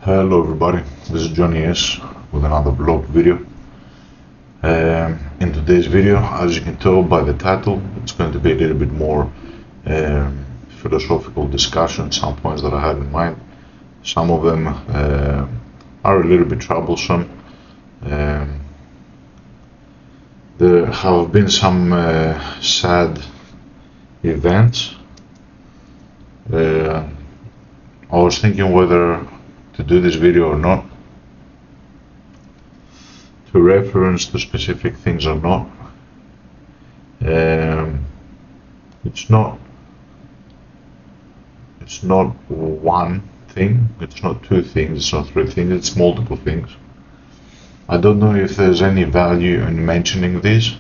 Hello everybody, this is Johnny S with another vlog video. In today's video, as you can tell by the title, it's going to be a little bit more philosophical discussion, some points that I had in mind. Some of them are a little bit troublesome. There have been some sad events. I was thinking whether to do this video or not, to reference to specific things or not. It's not one thing, it's not two things, it's not three things, it's multiple things. I don't know if there's any value in mentioning this.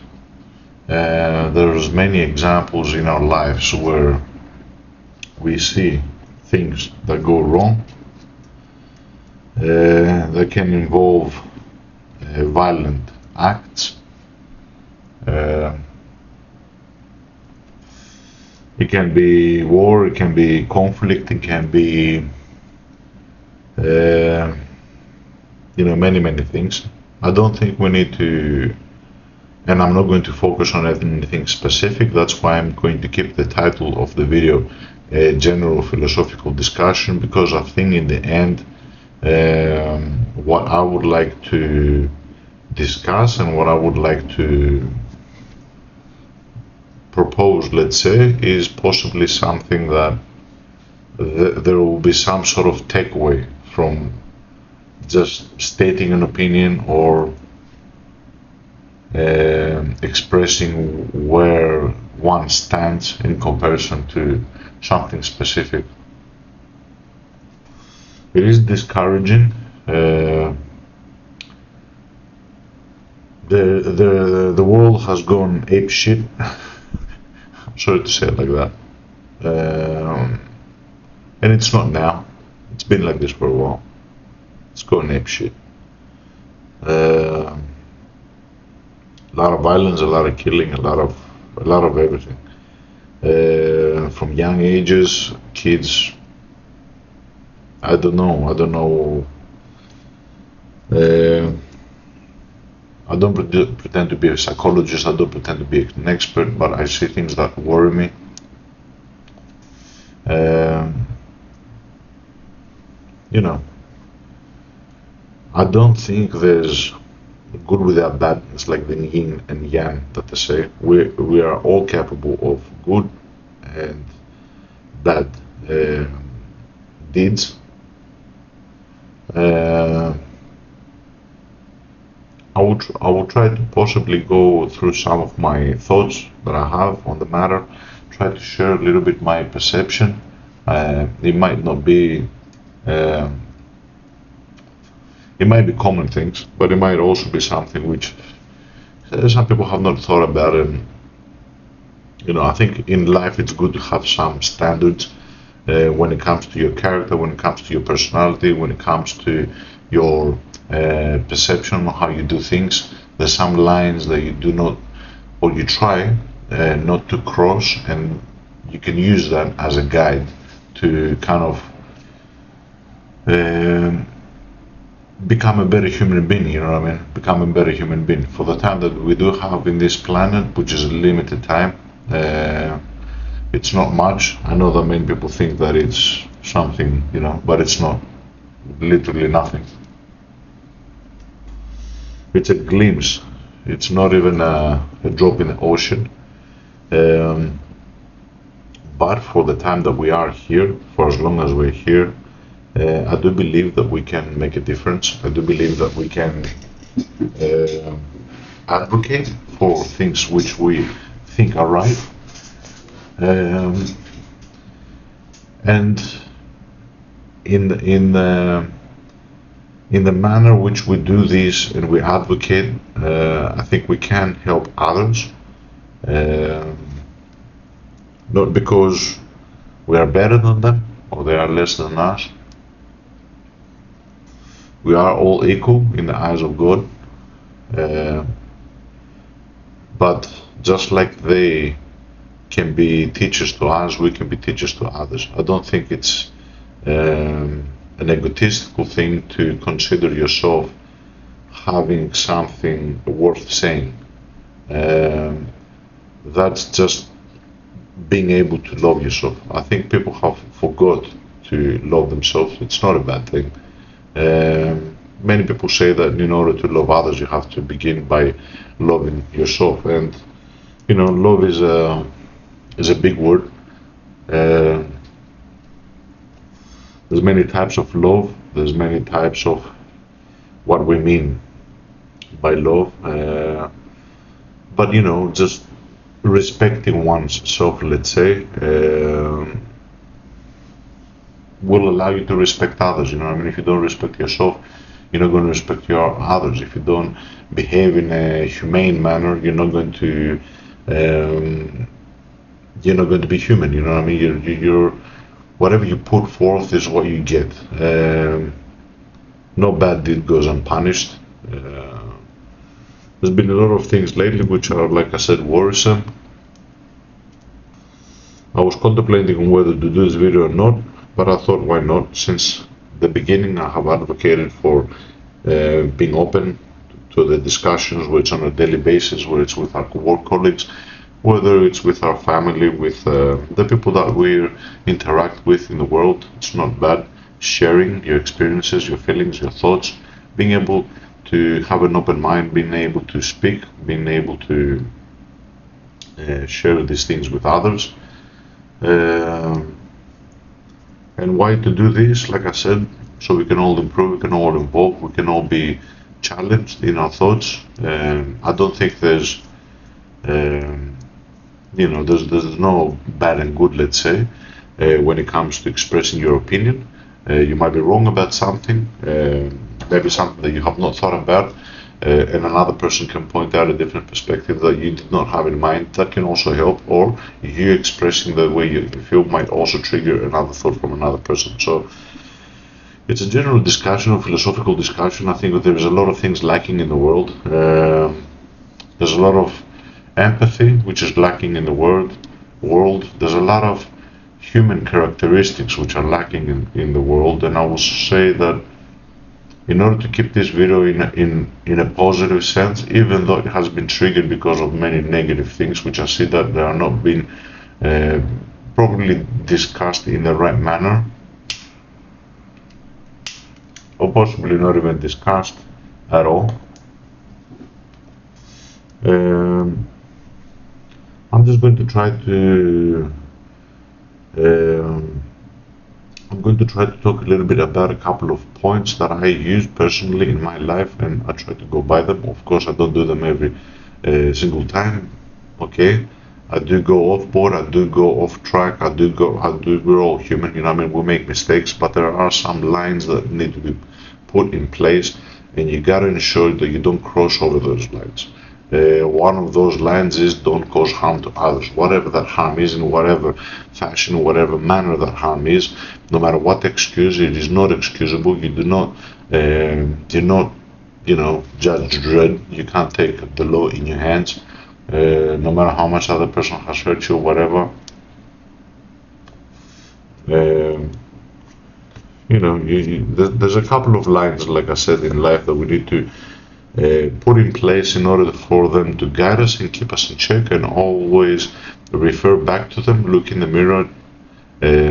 There's many examples in our lives where we see things that go wrong. That can involve violent acts. It can be war, it can be conflict, it can be many things. I don't think we need to, and I'm not going to focus on anything specific. That's why I'm going to keep the title of the video a general philosophical discussion, because I think in the end what I would like to discuss and what I would like to propose, let's say, is possibly something that there will be some sort of takeaway from just stating an opinion or expressing where one stands in comparison to something specific. It is discouraging. The world has gone ape shit. I'm sorry to say it like that. And it's not now. It's been like this for a while. It's gone ape shit. A lot of violence, a lot of killing, a lot of everything. From young ages, kids. I don't know. I don't pretend to be a psychologist, I don't pretend to be an expert, but I see things that worry me. I don't think there's good without bad. It's like the yin and yang that they say. We are all capable of good and bad deeds. I will try to possibly go through some of my thoughts that I have on the matter, try to share a little bit my perception. It might not be, it might be common things, but it might also be something which some people have not thought about. And I think in life it's good to have some standards when it comes to your character, when it comes to your personality, when it comes to your perception of how you do things. There's some lines that you do not, or you try not to cross, and you can use that as a guide to kind of become a better human being, become a better human being for the time that we do have in this planet, which is a limited time. It's not much. I know that many people think that it's something, but it's not. Literally nothing. It's a glimpse. It's not even a drop in the ocean. But for the time that we are here, for as long as we're here, I do believe that we can make a difference. I do believe that we can advocate for things which we think are right. And in the manner which we do this and we advocate, I think we can help others, not because we are better than them or they are less than us. We are all equal in the eyes of God, but just like they can be teachers to us, we can be teachers to others. I don't think it's a an egotistical thing to consider yourself having something worth saying. That's just being able to love yourself. I think people have forgot to love themselves. It's not a bad thing. Many people say that in order to love others, you have to begin by loving yourself. And love is a big word. There's many types of love. There's many types of what we mean by love. But just respecting oneself, let's say, will allow you to respect others. If you don't respect yourself, you're not going to respect your others. If you don't behave in a humane manner, you're not going to be human. You're whatever you put forth is what you get. No bad deed goes unpunished. There's been a lot of things lately which are, like I said, worrisome. I was contemplating on whether to do this video or not, but I thought, why not? Since the beginning I have advocated for being open to the discussions, whether it's on a daily basis, whether it's with our work colleagues, whether it's with our family, with the people that we interact with in the world. It's not bad. Sharing your experiences, your feelings, your thoughts, being able to have an open mind, being able to speak, being able to share these things with others. And why to do this? Like I said, so we can all improve, we can all evolve, we can all be challenged in our thoughts. I don't think there's no bad and good, let's say, when it comes to expressing your opinion. You might be wrong about something, maybe something that you have not thought about, and another person can point out a different perspective that you did not have in mind. That can also help, or you expressing the way you feel might also trigger another thought from another person. So it's a general discussion, a philosophical discussion. I think that there is a lot of things lacking in the world. There's a lot of empathy which is lacking in the world. There's a lot of human characteristics which are lacking in the world, and I will say that in order to keep this video in a positive sense, even though it has been triggered because of many negative things which I see that they are not being probably discussed in the right manner, or possibly not even discussed at all. I'm just going to try to talk a little bit about a couple of points that I use personally in my life, and I try to go by them. Of course, I don't do them every single time. Okay, I do go off board, I do go off track, we're all human, we make mistakes, but there are some lines that need to be put in place, and you gotta ensure that you don't cross over those lines. One of those lines is don't cause harm to others, whatever that harm is, in whatever fashion, whatever manner that harm is, no matter what excuse, it is not excusable. You do not judge dread. You can't take the law in your hands, no matter how much other person has hurt you or whatever. There's a couple of lines, like I said, in life that we need to put in place in order for them to guide us and keep us in check, and always refer back to them, look in the mirror,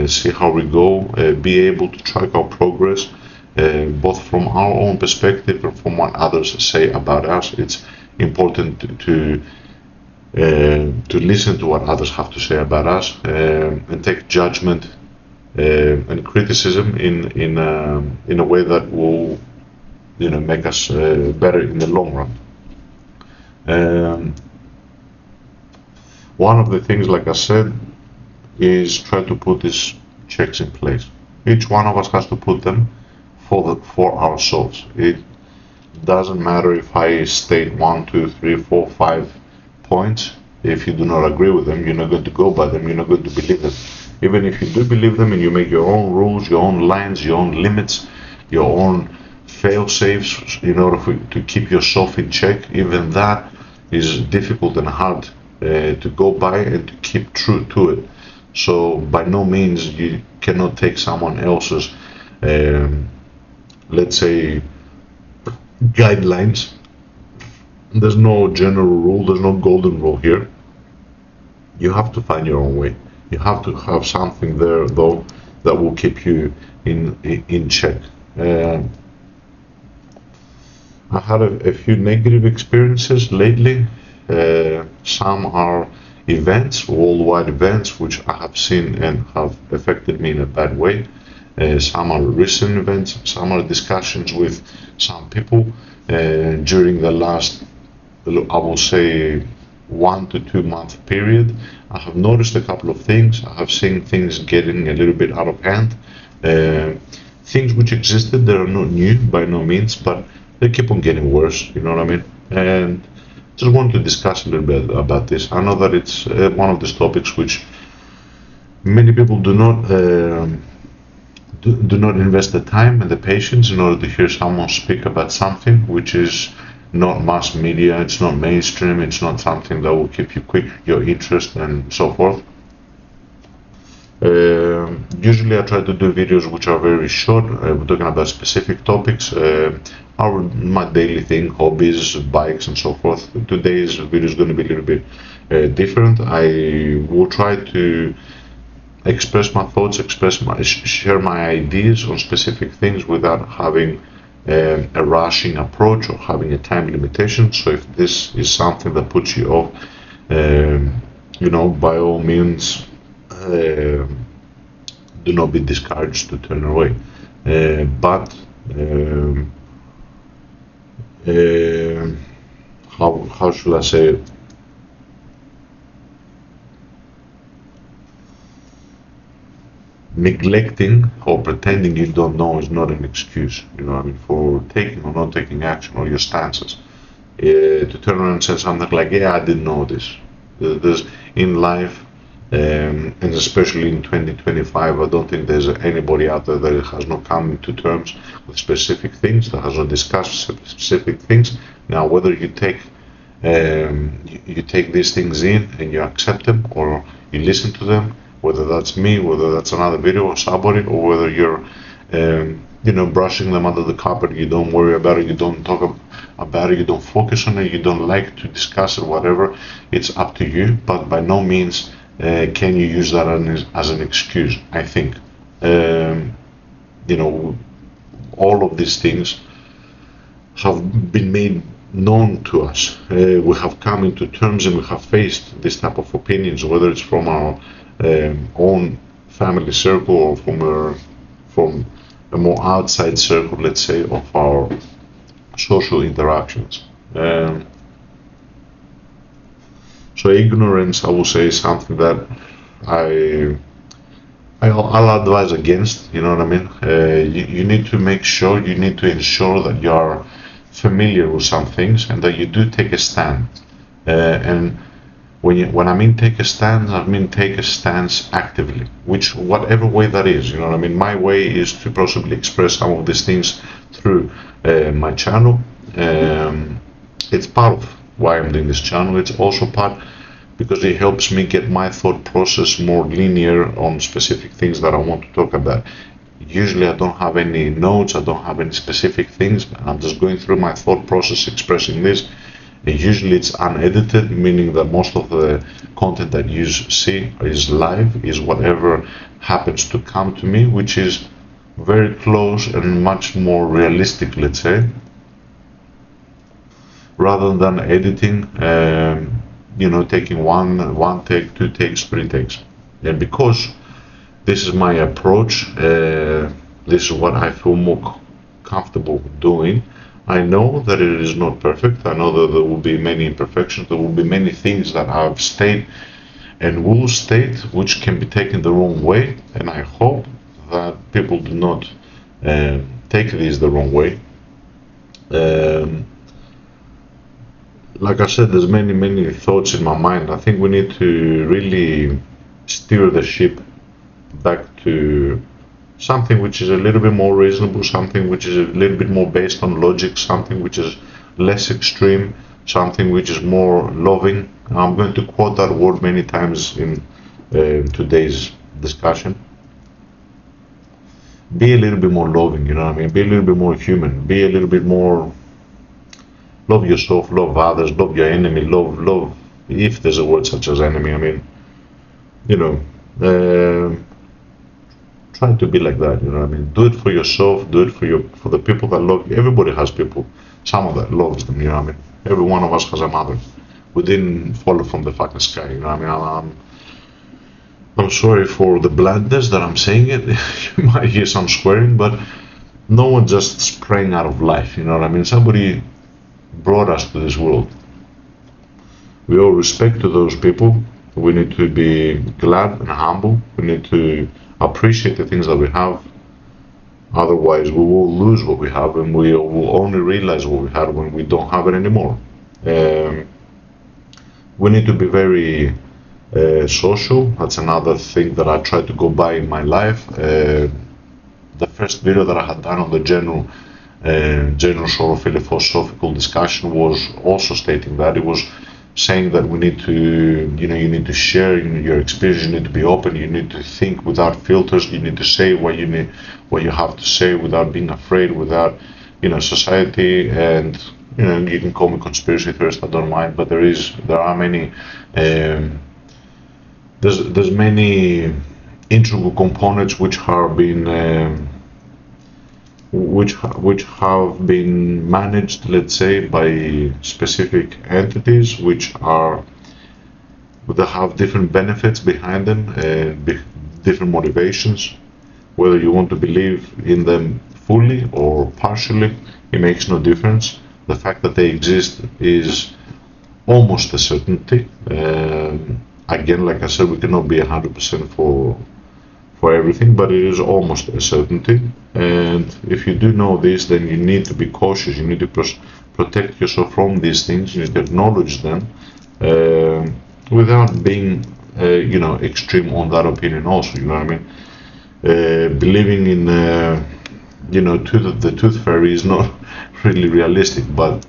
see how we go, be able to track our progress, both from our own perspective and from what others say about us. It's important to listen to what others have to say about us, and take judgment and criticism in a way that will make us better in the long run. One of the things, like I said, is try to put these checks in place. Each one of us has to put them for ourselves. It doesn't matter if I state 1, 2, 3, 4, 5 points. If you do not agree with them, you're not going to go by them, you're not going to believe them. Even if you do believe them and you make your own rules, your own lines, your own limits, your own fail-safes in order to keep yourself in check, even that is difficult and hard to go by and to keep true to it. So by no means you cannot take someone else's let's say, guidelines. There's no general rule, there's no golden rule here. You have to find your own way. You have to have something there, though, that will keep you in check. I had a few negative experiences lately. Some are events, worldwide events, which I have seen and have affected me in a bad way. Some are recent events, some are discussions with some people during the last, I will say, 1 to 2 month period. I have noticed a couple of things. I have seen things getting a little bit out of hand. Things which existed, they are not new by no means, but they keep on getting worse, you know what I mean? And just want to discuss a little bit about this. I know that it's one of these topics which many people do not invest the time and the patience in order to hear someone speak about something which is not mass media, it's not mainstream, it's not something that will keep you quick, your interest and so forth. Usually I try to do videos which are very short, we're talking about specific topics, my daily thing, hobbies, bikes and so forth. Today's video is going to be a little bit different. I will try to express my thoughts, share my ideas on specific things without having a rushing approach or having a time limitation. So if this is something that puts you off, by all means, do not be discouraged to turn away. But how should I say it? Neglecting or pretending you don't know is not an excuse, for taking or not taking action or your stances. To turn around and say something like, yeah, I didn't know this. There's in life, and especially in 2025, I don't think there's anybody out there that has not come to terms with specific things, that has not discussed specific things. Now, whether you take these things in and you accept them or you listen to them, whether that's me, whether that's another video or somebody, or whether you're brushing them under the carpet, you don't worry about it, you don't talk about it, you don't focus on it, you don't like to discuss it, whatever, it's up to you. But by no means can you use that as an excuse. I think all of these things have been made known to us. We have come into terms and we have faced this type of opinions, whether it's from our own family circle or from a more outside circle, let's say, of our social interactions. So ignorance, I will say, is something that I'll advise against. You know what I mean? You need to make sure, you need to ensure that you are familiar with some things and that you do take a stand. And when I mean take a stand, I mean take a stance actively, whatever way that is. You know what I mean? My way is to possibly express some of these things through my channel. It's part of why I'm doing this channel. It's also part because it helps me get my thought process more linear on specific things that I want to talk about. Usually I don't have any notes, I don't have any specific things, I'm just going through my thought process, expressing this. And usually it's unedited, meaning that most of the content that you see is live, is whatever happens to come to me, which is very close and much more realistic, let's say, rather than editing, taking one take, 2 takes, 3 takes. And because this is my approach, this is what I feel more comfortable doing, I know that it is not perfect. I know that there will be many imperfections, there will be many things that I've stated and will state which can be taken the wrong way, and I hope that people do not take this the wrong way. Like I said, there's many thoughts in my mind. I think we need to really steer the ship back to something which is a little bit more reasonable, something which is a little bit more based on logic, something which is less extreme, something which is more loving. I'm going to quote that word many times in today's discussion. be a little bit more loving, you know what I mean? Be a little bit more human. Be a little bit more, love yourself, love others, love your enemy, love, if there's a word such as enemy, I mean, you know, try to be like that, you know what I mean? Do it for yourself, do it for the people that love you. Everybody has people, someone that loves them, you know what I mean? Every one of us has a mother. We didn't fall from the fucking sky, you know what I mean? I'm sorry for the bluntness that I'm saying it. You might hear some swearing, but no one just sprang out of life, you know what I mean? Somebody brought us to this world. We owe respect to those people. We need to be glad and humble. We need to appreciate the things that we have. Otherwise, we will lose what we have, and we will only realize what we had when we don't have it anymore. We need to be very social. That's another thing that I try to go by in my life. The first video that I had done on the general sort of philosophical discussion was also stating that. It was saying that we need to, you need to share your experience, you need to be open, you need to think without filters, you need to say what you have to say without being afraid, without, society, and, you can call me conspiracy theorist, I don't mind, but there are many, there's many integral components which have been managed, let's say, by specific entities that have different benefits behind them, different motivations. Whether you want to believe in them fully or partially, it makes no difference. The fact that they exist is almost a certainty. Again, like I said, we cannot be 100% for everything, but it is almost a certainty. And if you do know this, then you need to be cautious. You need to protect yourself from these things. You need to acknowledge them without being, extreme on that opinion. Also, you know what I mean. Believing in, the tooth fairy is not really realistic, but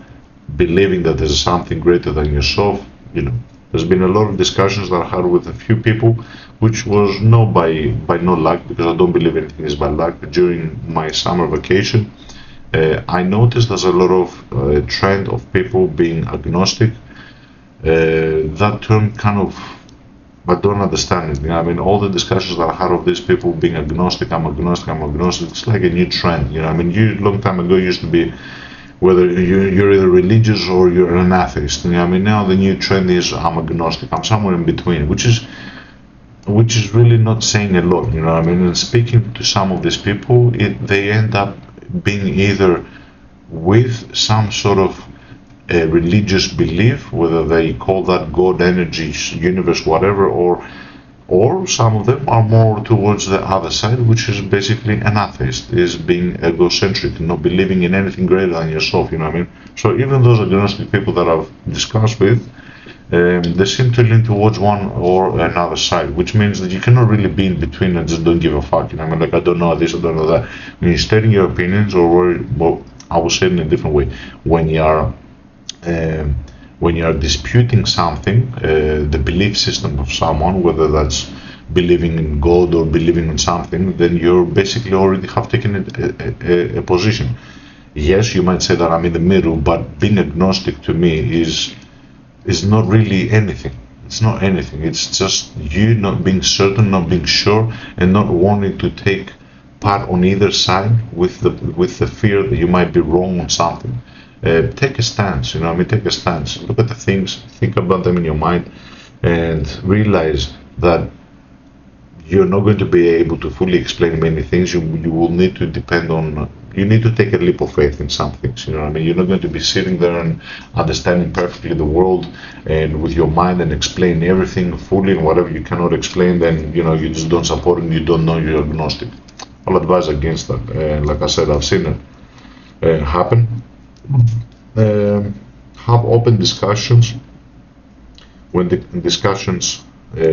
believing that there's something greater than yourself, There's been a lot of discussions that I had with a few people, which was not by no luck, because I don't believe anything is by luck. During my summer vacation, I noticed there's a lot of trend of people being agnostic. That term kind of, I don't understand it. I mean, all the discussions that I had of these people being agnostic, I'm agnostic, it's like a new trend. I mean, long time ago used to be whether you're either religious or you're an atheist. I mean, now the new trend is I'm agnostic. I'm somewhere in between, which is really not saying a lot. I mean, and speaking to some of these people, they end up being either with some sort of a religious belief, whether they call that God, energy, universe, whatever, or some of them are more towards the other side, which is basically an atheist, is being egocentric, not believing in anything greater than yourself, you know what I mean? So even those agnostic people that I've discussed with, they seem to lean towards one or another side, which means that you cannot really be in between and just don't give a fuck, I mean, like, I don't know this, I don't know that. When you're stating your opinions, or well, I will say it in a different way, when you are disputing something, the belief system of someone, whether that's believing in God or believing in something, then you basically already have taken a position. Yes, you might say that I'm in the middle, but being agnostic to me is not really anything. It's not anything. It's just you not being certain, not being sure, and not wanting to take part on either side with the fear that you might be wrong on something. Take a stance, take a stance. Look at the things, think about them in your mind, and realize that you're not going to be able to fully explain many things. You will need to you need to take a leap of faith in some things, You're not going to be sitting there and understanding perfectly the world and with your mind and explain everything fully, and whatever you cannot explain, then, you just don't support it and you don't know, you're agnostic. I'll advise against that. Like I said, I've seen it happen. Have open discussions. When the discussions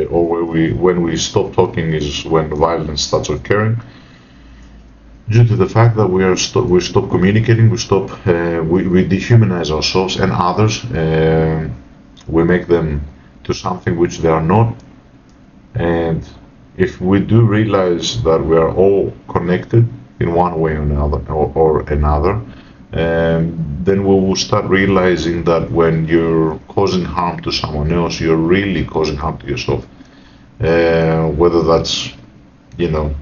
or when we stop talking is when violence starts occurring, due to the fact that we stop communicating, we dehumanize ourselves and others. We make them to something which they are not. And if we do realize that we are all connected, in one way or another, then we will start realizing that when you're causing harm to someone else, you're really causing harm to yourself. Whether that's, you know,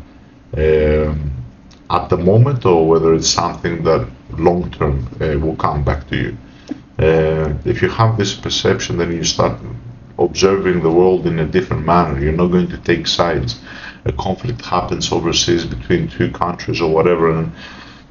at the moment, or whether it's something that long term will come back to you. If you have this perception, then you start observing the world in a different manner. You're not going to take sides. A conflict happens overseas between two countries or whatever, and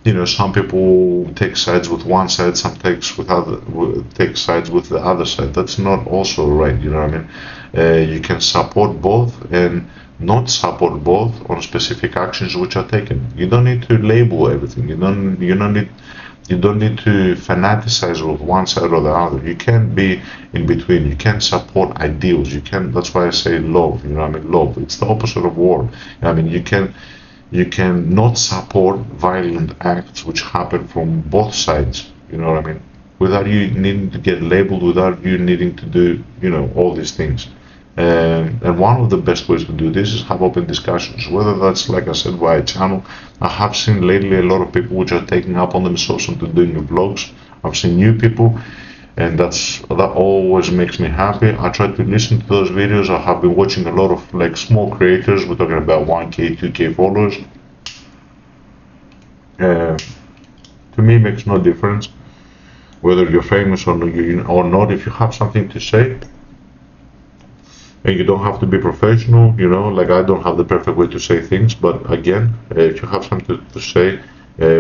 you know, some people take sides with one side, some take sides with the other side. That's not also right, you know what I mean? You can support both and not support both on specific actions which are taken. You don't need to label everything. You don't need to fanaticize with one side or the other. You can be in between. You can support ideals. You can. That's why I say love. You know what I mean? Love. It's the opposite of war. You know what I mean? You can not support violent acts which happen from both sides. You know what I mean? Without you needing to get labeled, without you needing to do, you know, all these things. And one of the best ways to do this is have open discussions, whether that's, like I said, via channel. I have seen lately a lot of people which are taking up on themselves into doing vlogs. I've seen new people, and that always makes me happy. I try to listen to those videos. I have been watching a lot of like small creators. We're talking about 1K, 2K followers. To me, it makes no difference whether you're famous or not. If you have something to say, and you don't have to be professional, you know, like I don't have the perfect way to say things, but again, if you have something to say,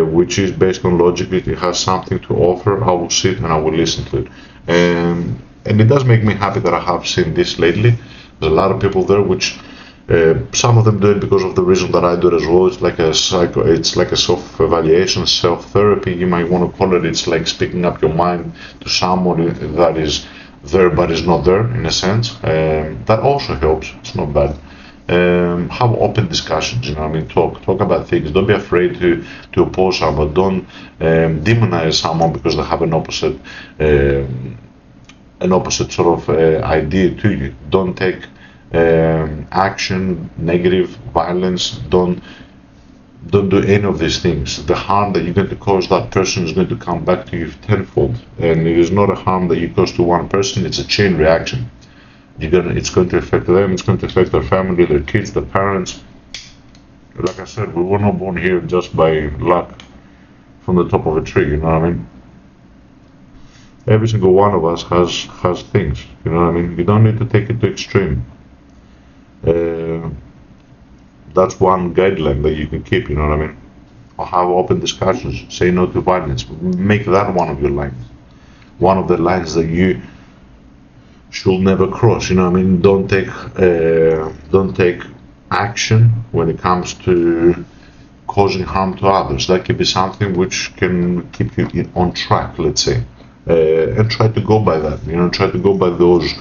which is based on logic, it has something to offer, I will sit and I will listen to it. And it does make me happy that I have seen this lately. There's a lot of people there, which some of them do it because of the reason that I do it as well. It's like a self-evaluation, self-therapy, you might want to call it. It's like speaking up your mind to someone that is there but is not there, in a sense. That also helps. It's not bad. Have open discussions, you know what I mean? Talk about things. Don't be afraid to oppose someone. Don't demonize someone because they have an opposite sort of idea to you. Don't take action, negative, violence. Don't do any of these things. The harm that you're going to cause that person is going to come back to you tenfold. And it is not a harm that you cause to one person, it's a chain reaction. It's going to affect them, it's going to affect their family, their kids, their parents. Like I said, we were not born here just by luck from the top of a tree, you know what I mean? Every single one of us has things, you know what I mean? You don't need to take it to extreme. That's one guideline that you can keep, you know what I mean? Or have open discussions, say no to violence, make that one of your lines. One of the lines that you should never cross, you know what I mean? Don't take action when it comes to causing harm to others. That could be something which can keep you on track, let's say. And try to go by that, you know, try to go by those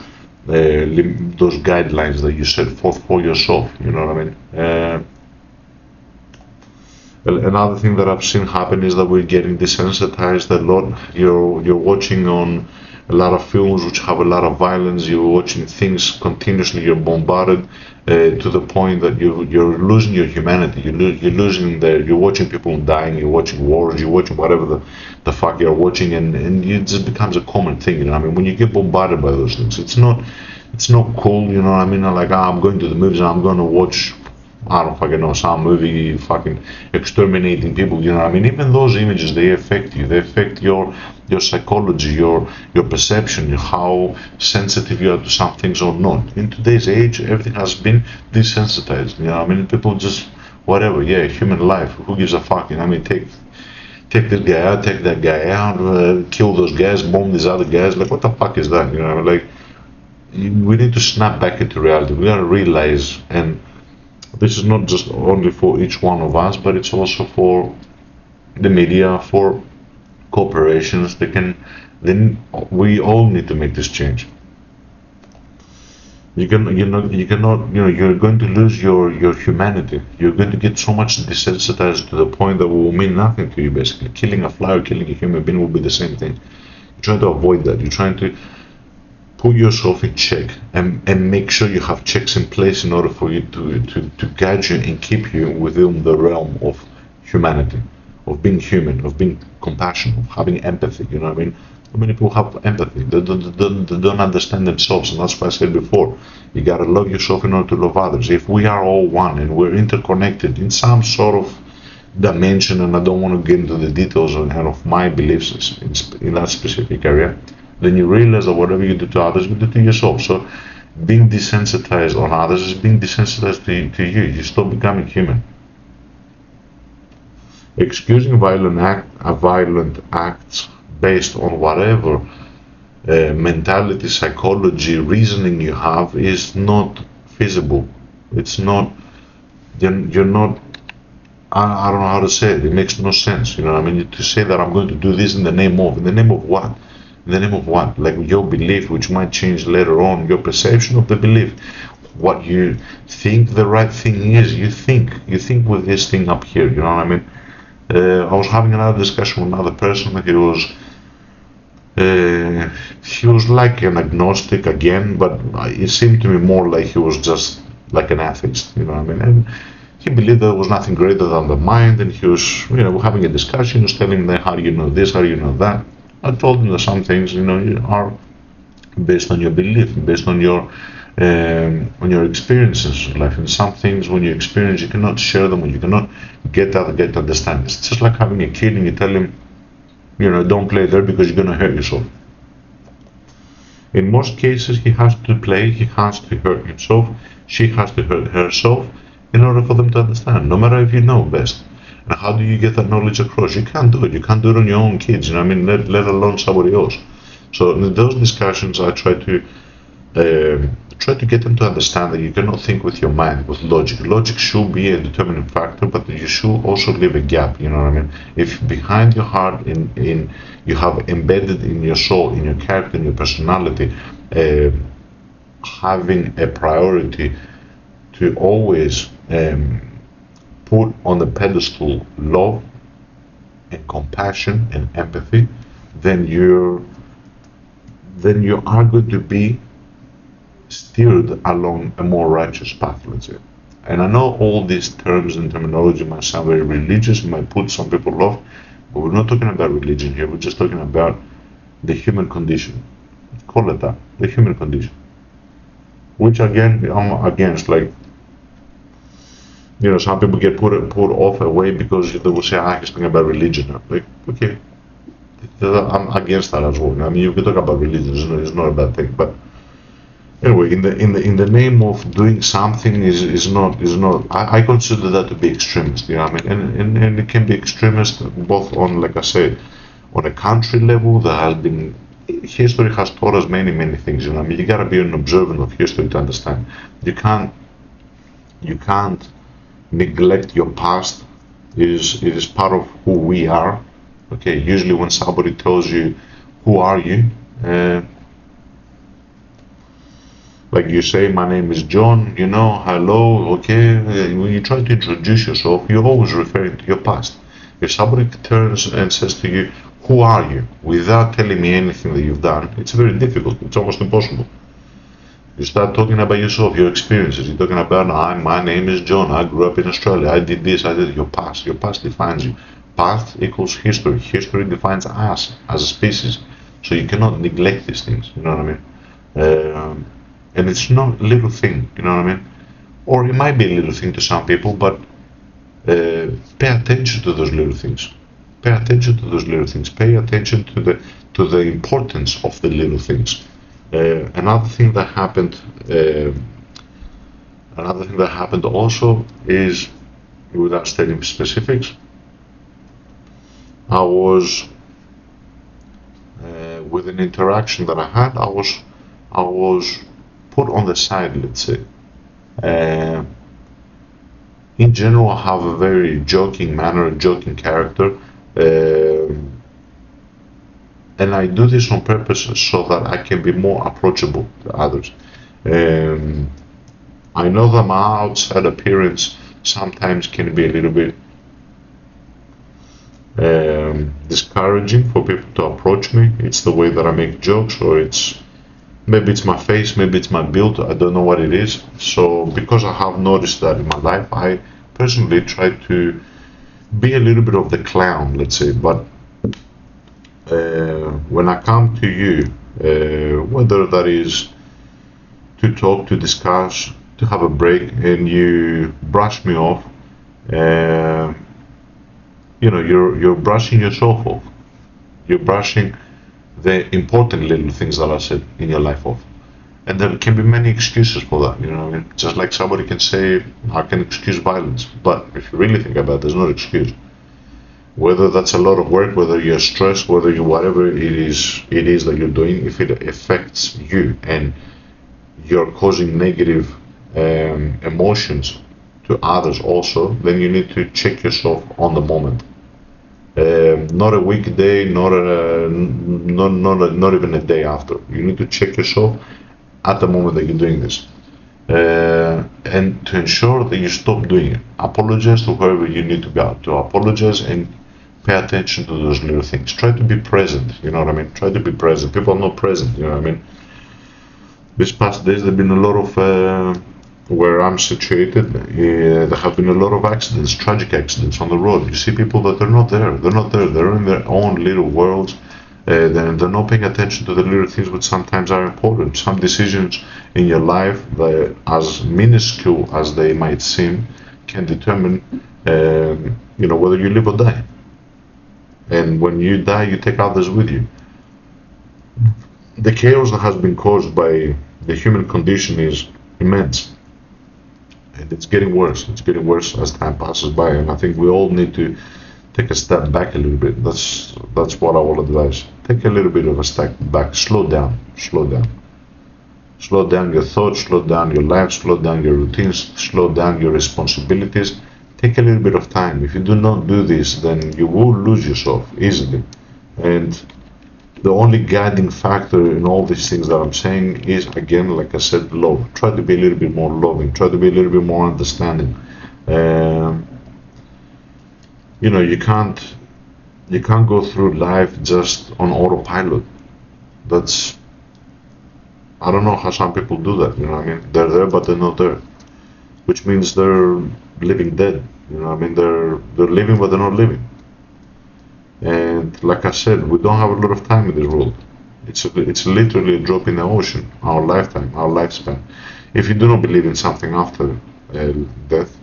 guidelines that you set forth for yourself, you know what I mean? Another thing that I've seen happen is that we're getting desensitized a lot. You're watching on a lot of films which have a lot of violence. You're watching things continuously. You're bombarded to the point that you're losing your humanity. You're watching people dying. You're watching wars. You're watching whatever the fuck you're watching, and it just becomes a common thing. You know what I mean? When you get bombarded by those things, it's not cool. You know what I mean? Like, I'm going to the movies and I'm going to watch, I don't fucking know, some movie fucking exterminating people, you know what I mean? Even those images, they affect you. They affect your psychology, your perception, how sensitive you are to some things or not. In today's age, everything has been desensitized, you know what I mean? People just, whatever, yeah, human life, who gives a fuck, you know what I mean? Take this guy out, take that guy out, kill those guys, bomb these other guys, like, what the fuck is that, you know, like, we need to snap back into reality. We gotta realize, and this is not just only for each one of us, but it's also for the media, for corporations. We all need to make this change. You're going to lose your humanity. You're going to get so much desensitized to the point that it will mean nothing to you, basically. Killing a fly or killing a human being will be the same thing. You're trying to avoid that. You're trying to put yourself in check and make sure you have checks in place in order for you to guide you and keep you within the realm of humanity, of being human, of being compassionate, of having empathy. You know what I mean? How many people have empathy? They don't understand themselves, and that's what I said before. You gotta love yourself in order to love others. If we are all one and we're interconnected in some sort of dimension, and I don't want to get into the details of my beliefs in that specific area, then you realize that whatever you do to others, you do to yourself. So being desensitized on others is being desensitized to you. You stop becoming human. Excusing violent acts based on whatever mentality, psychology, reasoning you have is not feasible. It's not. You're not. I don't know how to say it. It makes no sense. You know what I mean? To say that I'm going to do this in the name of what? In the name of what? Like your belief, which might change later on, your perception of the belief, what you think the right thing is. You think with this thing up here. You know what I mean? I was having another discussion with another person. He was like an agnostic again, but it seemed to me more like he was just like an atheist. You know what I mean? And he believed there was nothing greater than the mind, and he was, we're having a discussion. He was telling me, how do you know this? How do you know that? I told him that some things, are based on your belief, based on your experiences in life. And some things, when you experience, you cannot share them, or you cannot get to understand. It's just like having a kid and you tell him, don't play there because you're going to hurt yourself. In most cases, he has to play, he has to hurt himself, she has to hurt herself in order for them to understand, no matter if you know best. And how do you get that knowledge across? You can't do it. You can't do it on your own kids, let alone somebody else. So in those discussions, I try to get them to understand that you cannot think with your mind, with logic. Logic should be a determining factor, but you should also leave a gap. You know what I mean? If behind your heart, you have embedded in your soul, in your character, in your personality, having a priority to always put on the pedestal love and compassion and empathy, then you are going to be steered along a more righteous path, let's say. And I know all these terms and terminology might sound very religious, might put some people off, but we're not talking about religion here, we're just talking about the human condition. Call it that, the human condition. Which again, I'm against, some people get put off away because they will say, he's talking about religion. Like, okay, I'm against that as well. I mean, you can talk about religion, it's not a bad thing, but anyway, in the name of doing something is not. I consider that to be extremist. You know what I mean? And it can be extremist both on, like I said, on a country level. That has been, history has taught us many things. You know what I mean? You gotta be an observant of history to understand. You can't neglect your past. It is part of who we are. Okay. Usually, when somebody tells you, "Who are you?" Like you say, my name is John, hello, okay. When you try to introduce yourself, you're always referring to your past. If somebody turns and says to you, who are you, without telling me anything that you've done, it's very difficult, it's almost impossible. You start talking about yourself, your experiences. You're talking about, my name is John, I grew up in Australia, I did this, I did your past. Your past defines you. Past equals history. History defines us as a species. So you cannot neglect these things, you know what I mean? And it's not a little thing, you know what I mean? Or it might be a little thing to some people, but pay attention to those little things. Pay attention to those little things. Pay attention to the importance of the little things. Another thing that happened also is, without stating specifics, I was with an interaction that I had. I was put on the side, let's say. In general, I have a very joking manner, a joking character, and I do this on purpose so that I can be more approachable to others. I know that my outside appearance sometimes can be a little bit discouraging for people to approach me. It's the way that I make jokes, or maybe it's my face, maybe it's my build, I don't know what it is. So because I have noticed that in my life, I personally try to be a little bit of the clown, let's say, but when I come to you, whether that is to talk, to discuss, to have a break, and you brush me off, uh, you're brushing yourself off. You're brushing the important little things that I said in your life off. And there can be many excuses for that, you know what I mean? Just like somebody can say, I can excuse violence. But if you really think about it, there's no excuse. Whether that's a lot of work, whether you're stressed, whether you whatever it is that you're doing, if it affects you and you're causing negative emotions to others also, then you need to check yourself on the moment. Not a weekday, not even a day after. You need to check yourself at the moment that you're doing this, and to ensure that you stop doing it. Apologize to whoever you need to apologize, and pay attention to those little things. Try to be present. You know what I mean? Try to be present. People are not present. You know what I mean? These past days, there've been a lot of where I'm situated. There have been a lot of accidents, tragic accidents on the road. You see people that they're not there. They're not there. They're in their own little worlds. They're not paying attention to the little things which sometimes are important. Some decisions in your life, that, as minuscule as they might seem, can determine, whether you live or die. And when you die, you take others with you. The chaos that has been caused by the human condition is immense. And it's getting worse. It's getting worse as time passes by. And I think we all need to take a step back a little bit. That's what I will advise. Take a little bit of a step back. Slow down. Slow down. Slow down your thoughts. Slow down your life. Slow down your routines. Slow down your responsibilities. Take a little bit of time. If you do not do this, then you will lose yourself easily. And the only guiding factor in all these things that I'm saying is, again, like I said, love. Try to be a little bit more loving. Try to be a little bit more understanding. You can't go through life just on autopilot. I don't know how some people do that. You know what I mean? They're there, but they're not there, which means they're living dead. You know what I mean? They're living, but they're not living. And like I said, we don't have a lot of time in this world. It's literally a drop in the ocean, our lifetime, our lifespan. If you do not believe in something after death,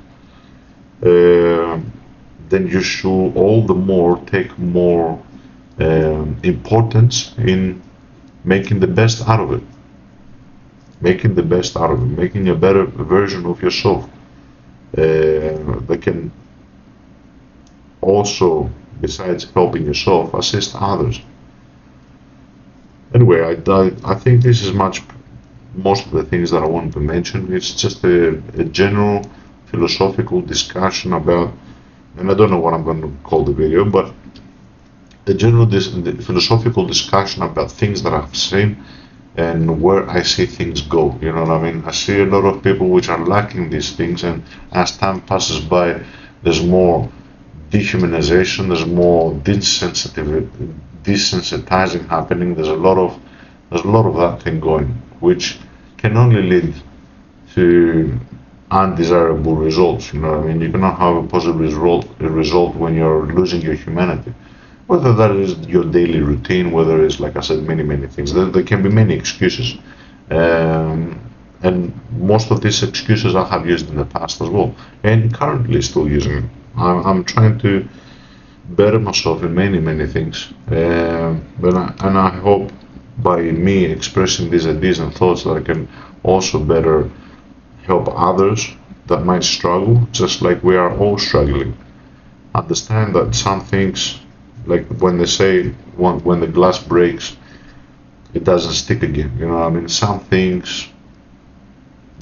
then you should all the more take more importance in making the best out of it. Making the best out of it, making a better version of yourself. That can also, besides helping yourself, assist others. Anyway, I think this is most of the things that I wanted to mention. It's just a general philosophical discussion about, and I don't know what I'm going to call the video, but a general philosophical discussion about things that I've seen and where I see things go. You know what I mean? I see a lot of people which are lacking these things, and as time passes by, there's more dehumanization, there's more desensitizing happening. There's a lot of that thing going, which can only lead to undesirable results. You know what I mean? You cannot have a positive result when you're losing your humanity. Whether that is your daily routine, whether it's, like I said, many things. There can be many excuses. And most of these excuses I have used in the past as well, and currently still using them. I'm trying to better myself in many things, and I hope by me expressing these ideas and thoughts that I can also better help others that might struggle, just like we are all struggling. Understand that some things, like when they say when the glass breaks, it doesn't stick again. You know what I mean? Some things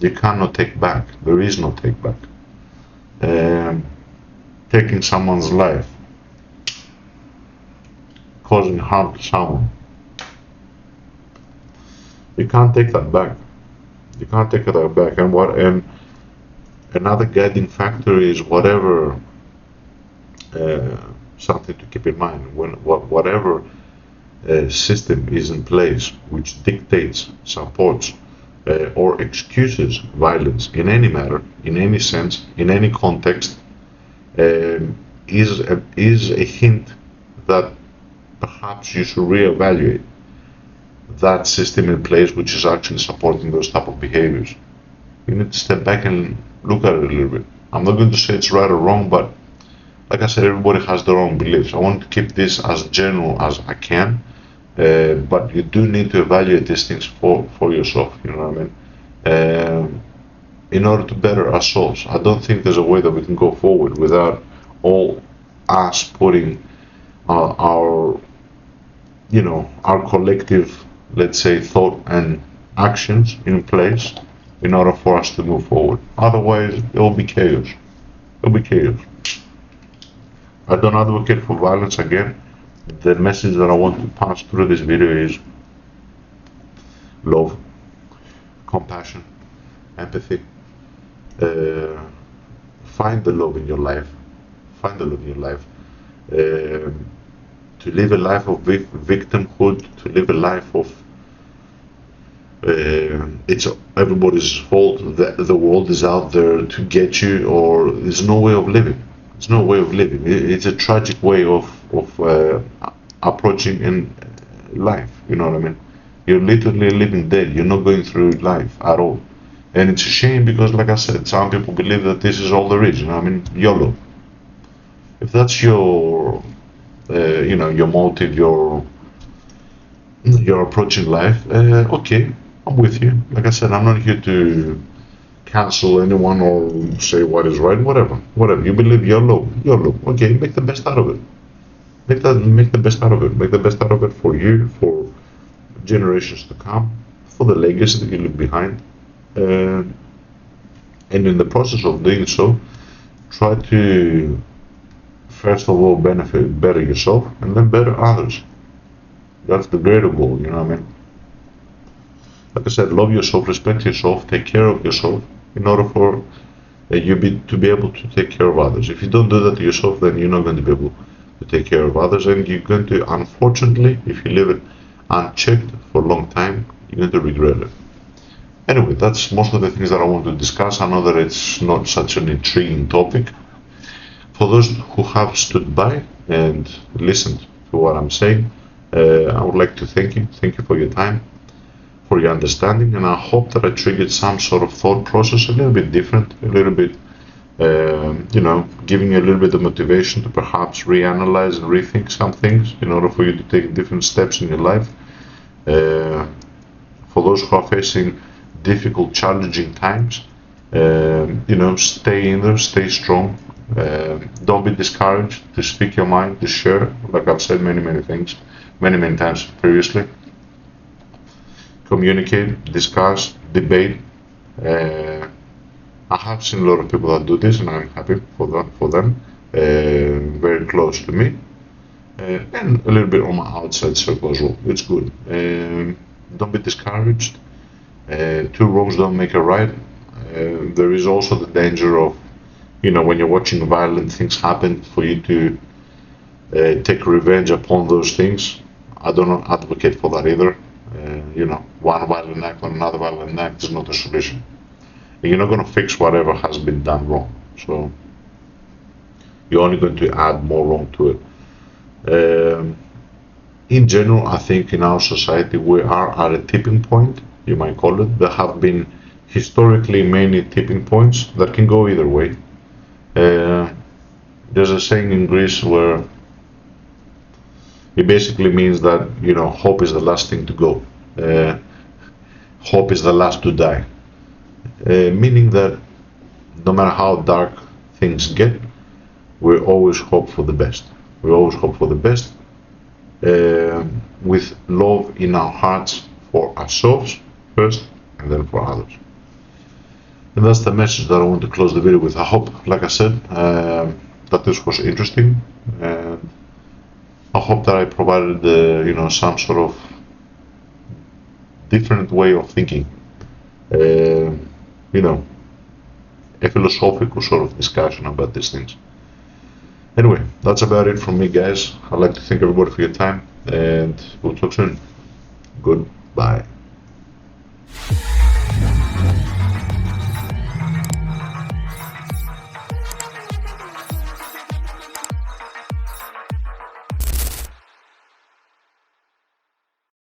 you cannot take back. There is no take back. Taking someone's life, causing harm to someone, you can't take that back. You can't take that back. And another guiding factor is whatever. Something to keep in mind, whatever system is in place which dictates, supports, or excuses violence in any matter, in any sense, in any context, is a hint that perhaps you should reevaluate that system in place which is actually supporting those type of behaviors. You need to step back and look at it a little bit. I'm not going to say it's right or wrong, but like I said, everybody has their own beliefs. I want to keep this as general as I can, but you do need to evaluate these things for yourself, you know what I mean? In order to better ourselves. I don't think there's a way that we can go forward without all us putting our collective, let's say, thought and actions in place in order for us to move forward. Otherwise, it will be chaos. It'll be chaos. I don't advocate for violence again. The message that I want to pass through this video is love, compassion, empathy. Find the love in your life. Find the love in your life. To live a life of victimhood, to live a life of it's everybody's fault, the world is out there to get you, or there's no way of living. It's no way of living. It's a tragic way of approaching in life, you know what I mean? You're literally living dead. You're not going through life at all. And it's a shame because, like I said, some people believe that this is all there is, you know what I mean? YOLO. If that's your your motive, your approach in life, okay, I'm with you. Like I said, I'm not here to cancel anyone or say what is right, whatever. You believe YOLO, okay, make the best out of it. Make the best out of it. Make the best out of it for you, for generations to come, for the legacy that you leave behind. And in the process of doing so, try to first of all better yourself and then better others. That's the greater goal, you know what I mean? Like I said, love yourself, respect yourself, take care of yourself in order for you to be able to take care of others. If you don't do that to yourself, then you're not going to be able to take care of others, and you're going to, unfortunately, if you leave it unchecked for a long time, you're going to regret it. Anyway, that's most of the things that I want to discuss. I know that it's not such an intriguing topic. For those who have stood by and listened to what I'm saying, I would like to thank you. Thank you for your time, for your understanding, and I hope that I triggered some sort of thought process a little bit different, a little bit, giving you a little bit of motivation to perhaps reanalyze and rethink some things in order for you to take different steps in your life. For those who are facing difficult, challenging times, stay in there, stay strong. Don't be discouraged to speak your mind, to share, like I've said many times previously. Communicate, discuss, debate. I have seen a lot of people that do this, and I'm happy for them. Very close to me, and a little bit on my outside circle as well. It's good. Don't be discouraged. Two wrongs don't make a right. There is also the danger of, when you're watching violent things happen, for you to take revenge upon those things. I don't advocate for that either. One violent act on another violent act is not a solution. You're not going to fix whatever has been done wrong. So you're only going to add more wrong to it. In general, I think in our society we are at a tipping point, you might call it. There have been historically many tipping points that can go either way. There's a saying in Greece where it basically means that, hope is the last thing to go. Hope is the last to die. Meaning that no matter how dark things get, we always hope for the best. We always hope for the best, with love in our hearts for ourselves first and then for others. And that's the message that I want to close the video with. I hope, like I said, that this was interesting, and I hope that I provided some sort of different way of thinking, a philosophical sort of discussion about these things. Anyway, that's about it from me, guys. I'd like to thank everybody for your time, and we'll talk soon. Goodbye.